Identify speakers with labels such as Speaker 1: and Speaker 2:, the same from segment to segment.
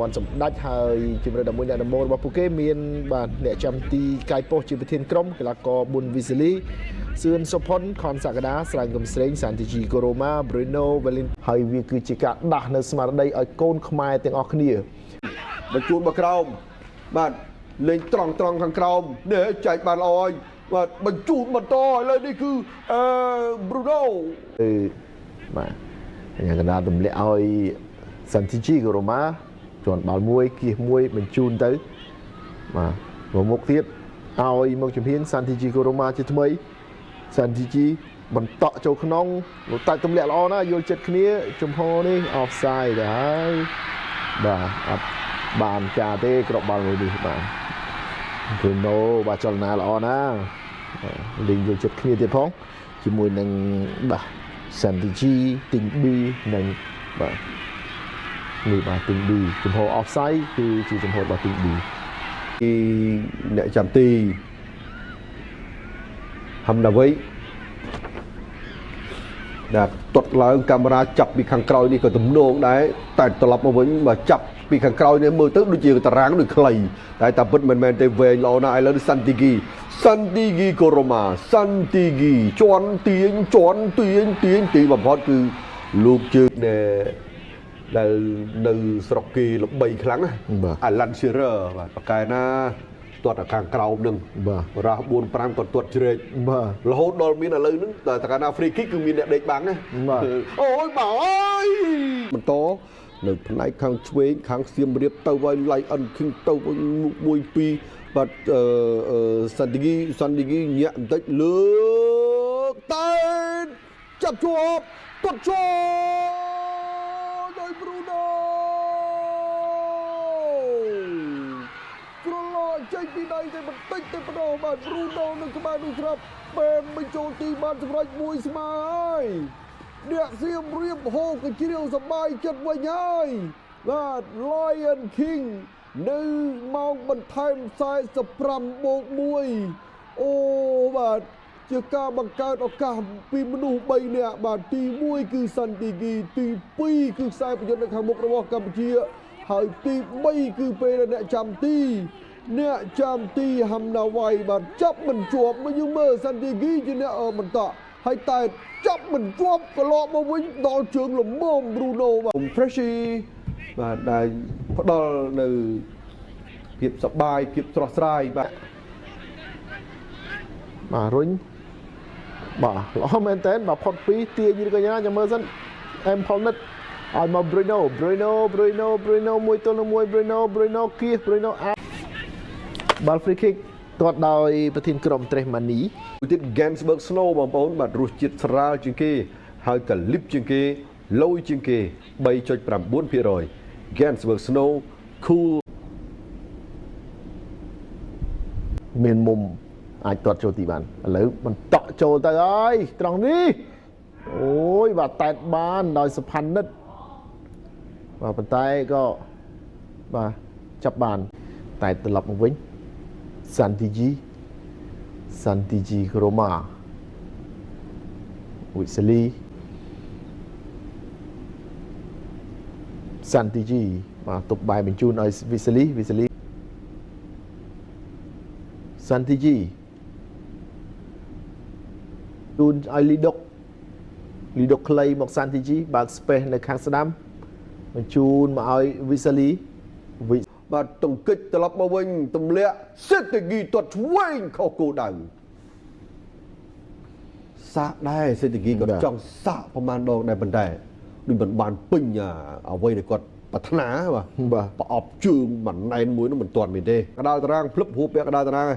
Speaker 1: ន់សម្ដេចហើយជំរឿន11អ្នកដំបូងរបស់ពួកគេមានបាទអ្នកចាំទីកាយប៉ុស្តិ៍ជាប្រធានក្រុមកីឡាករប៊ុនវីសេលីសឿនសុផុនខនសក្តាស្រែងកំស្រេងសាន់ទីជីកូរ៉ូម៉ាប្រូណូវេលីនហើយវាគឺជាការដាស់នៅស្មារតីឲ្យកូនខ្មែរទាំងអស់គ្នា
Speaker 2: បញ្ជូនមកក្រោមបាទលេងត្រង់ខាងក្រោមនេះចែកបានល្អហើយបាទបញ្ជូនបន្តឥឡូវនេះគឺប្រូណូ
Speaker 1: បាទញ៉ាំកណ្ដាលទម្លាក់ឲ្យសាន់ទីជីកូរ៉ូម៉ាជន់បាល់មួយគៀសមួយបញ្ជូនទៅបាទមុខទៀតឲ្យមកជំហានសាន់ទីជីកូរ៉ូម៉ាជាថ្មីសាន់ទីជីបន្តចូលក្នុងលោកតាច់ទម្លាក់ល្អណាស់យល់ចិត្តគ្នាចំហនេះ offside ទៅហើយបាទអត់បានការទេក្របបាល់មួយនេះបាទព្រឺណូបាទចលនាល្អណាស់លេងយល់ចិត្តគ្នាទៀតផងជាមួយនឹងបាទសាន់ទីជីទីង B និងបាទនេះបាទទីង B ចំហ offside គឺជាចំហរបស់ទីង B
Speaker 2: ពីអ្នកចាំទីហាំដាវីដែលទាត់ឡើងកាមេរ៉ាចាប់ពីខាងក្រោយនេះក៏ទំនងដែរតែត្រឡប់មកវិញបើចាប់ពីខាងក្រោយនេះមើលទៅដូចជាតារាងដូចខ្លីតែតែពិតមិនមែនទេវែងល្អណាស់ឥឡូវនេះសាន់ទីហ្គីកូរ៉ូម៉ាសាន់ទីហ្គីជន់ទាញទីបំផុតគឺលោកជើងដែលនៅស្រុកគេល្បីខ្លាំងណាអាឡាន់ឈីរ៉ឺបាទប្រកែណាទាត់ខាងក្រោមនឹងបាទរ៉ាស់ 4-5 ក៏ទាត់ជ្រែកបាទរហូតដល់មានឥឡូវហ្នឹងតែកាលណា free kick គឺមានអ្នកដេកបាំងណាបាទអូយបាទអើយបន្តនៅផ្នែកខាងឆ្វេងខាងសៀមរាបទៅឲ្យឡៃអិនឃីងទៅវិញ1 2បាទសាន់ទីហ្គីញាក់បន្តិចលើកតែចាប់ជាប់ទាត់ជាប់ដោយប្រូណូចេញពីដៃទៅបន្តិចទៅបដោបាទប្រូណូនៅក្បែរនោះស្រាប់បែមបញ្ចូលទីបានសម្រេចមួយស្មើហើយអ្នកសៀមរាបហូរកជ្រៀវសបាយចិត្តវិញហើយបាទ Lion King នៅម៉ោងបន្ថែម45+1អូបាទជាការបង្កើតឱកាសពីមនុស្ស3នាក់បាទទី1គឺសាន់ទីហ្គីទី2គឺខ្សែប្រយុទ្ធនៅខាងមុខរបស់កម្ពុជាហើយទី3គឺពេលអ្នកចាំទីហាំណាវ៉ៃបាទចាប់មិនជាប់មកយើងមើលសាន់ទីហ្គីជាអ្នកបន្តហើយតែចាប់មិនជាប់ក៏លោកមកវិញដល់ជើងលំមប្រូណូបាទ Freshy បាទដែលផ្ដល់នៅភាពសប្បាយភាពស្រស់ស្រាយបាទ
Speaker 1: រុញបាទល្អមែនតើបាទផុតពីទាញឬក៏យ៉ាងណាចាំមើលសិនអេមផលនិតឲ្យមក Bruno មួយទល់នឹងមួយ Bruno គៀស Bruno បាល់ free kick ទាត់ដោយប្រធានក្រុម Tremani
Speaker 2: ទៀត Gensburg Snow បងប្អូនបាទរសជាតិស្រាលជាងគេហើយក៏លីបជាងគេឡូយជាងគេ 3.9% Gensburg Snow cool
Speaker 1: មានមុំអាចទាត់ចូលទីបានឥឡូវបន្តចូលទៅហើយត្រង់នេះអូយបាទតែតបានដោយសុផានិតបាទប៉ុន្តែក៏បាទចាប់បានតែត្រឡប់មកវិញសាន់ទីជីកូរ៉ូម៉ាវិសេលីសាន់ទីជីបាទទប់បែរបញ្ជូនឲ្យវិសេលីសាន់ទីជីជូនឲ្យលីដុកខ្លីមកសាន់ទីជីបើក space នៅខាងស្ដាំបញ្ជូនមកឲ្យវិសេលី
Speaker 2: បាទទង្គិចត្រឡប់មកវិញទម្លាក់សេដ្ឋគីទាត់ឆ្វេងខុសគោលដៅសាកដែរសេដ្ឋគីក៏ចង់សាកប្រហែលដងដែរប៉ុន្តែដូចមិនបានពេញអ្វីដែលគាត់ប្រាថ្នាបាទប្រអប់ជើងមិនណែនមួយនោះមិនទាន់មានទេកដាលតារាងភ្លឹបហួបពាក់កដាលតារាង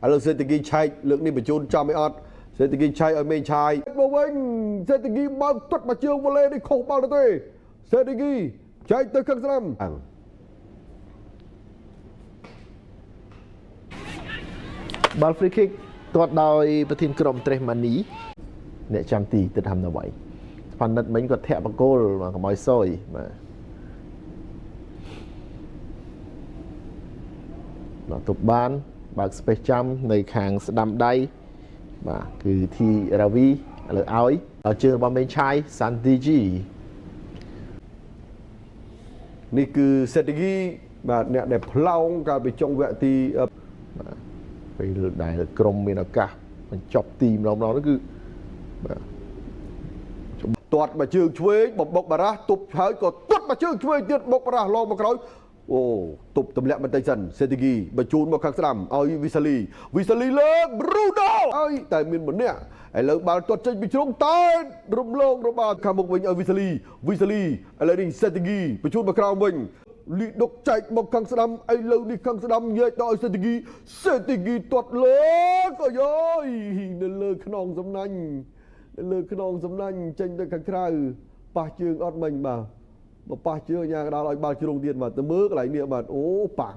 Speaker 2: ឥឡូវសេដ្ឋគីឆែកលើកនេះបញ្ជូនចំអីអត់សេដ្ឋគីឆែកឲ្យមេងឆាយមកវិញសេដ្ឋគីបើកទាត់មកជើងវ៉ូឡេនេះខុសបាល់ទៅទេសេដ្ឋគីឆែកទៅខាងស្ដាំ
Speaker 1: បាល់ free kick ទាត់ដោយប្រធានក្រុម Tremani អ្នកចាំទីទឹកហាំណាវ៉ៃស្ប៉ានិតមិញគាត់ធាក់បង្គោលមកកុំឲ្យសយបាទទប់បានបើក space ចាំនៅខាងស្ដាំដៃបាទគឺធីរាវីឥឡូវឲ្យជើងរបស់មេងឆាយសាន់ទីជី
Speaker 2: នេះគឺសេដ្ឋកិច្ចបាទអ្នកដែលផ្លោងកាលពីចុងវគ្គទី
Speaker 1: ពេលដែលក្រុមមានឱកាសបញ្ចប់ទីម្ដងនោះគឺបាទ
Speaker 2: ទាត់មកជើងឆ្វេងបំបុកបារ៉ាស់ទប់ហើយក៏ទាត់មកជើងឆ្វេងទៀតបុកបារ៉ាស់ឡងមកក្រោយអូទប់ទម្លាក់បន្តិចសិនសេដ្ឋកិច្ចបញ្ជូនមកខាងស្ដាំឲ្យវីសាលីលើកប្រូណូហើយតែមានម្នាក់ឥឡូវបាល់ទាត់ចេញពីជ្រុងតែរំលងរបាល់ខាងមុខវិញឲ្យវីសាលីឥឡូវនេះសេដ្ឋកិច្ចបញ្ជូនមកក្រោមវិញលីដុកចែកមកខាងស្ដាំឥឡូវនេះខាងស្ដាំញែកដល់ឲ្យសេដ្ឋកិច្ចទាត់លើកអើយនៅលើខ្នងសំណាញ់ចេញទៅខាងក្រៅប៉ះជើងអត់មិញបាទបើប៉ះជើងយ៉ាងដល់ឲ្យបាល់ជ្រុងទៀតបាទទៅមើលកន្លែងនេះបាទអូប៉ះ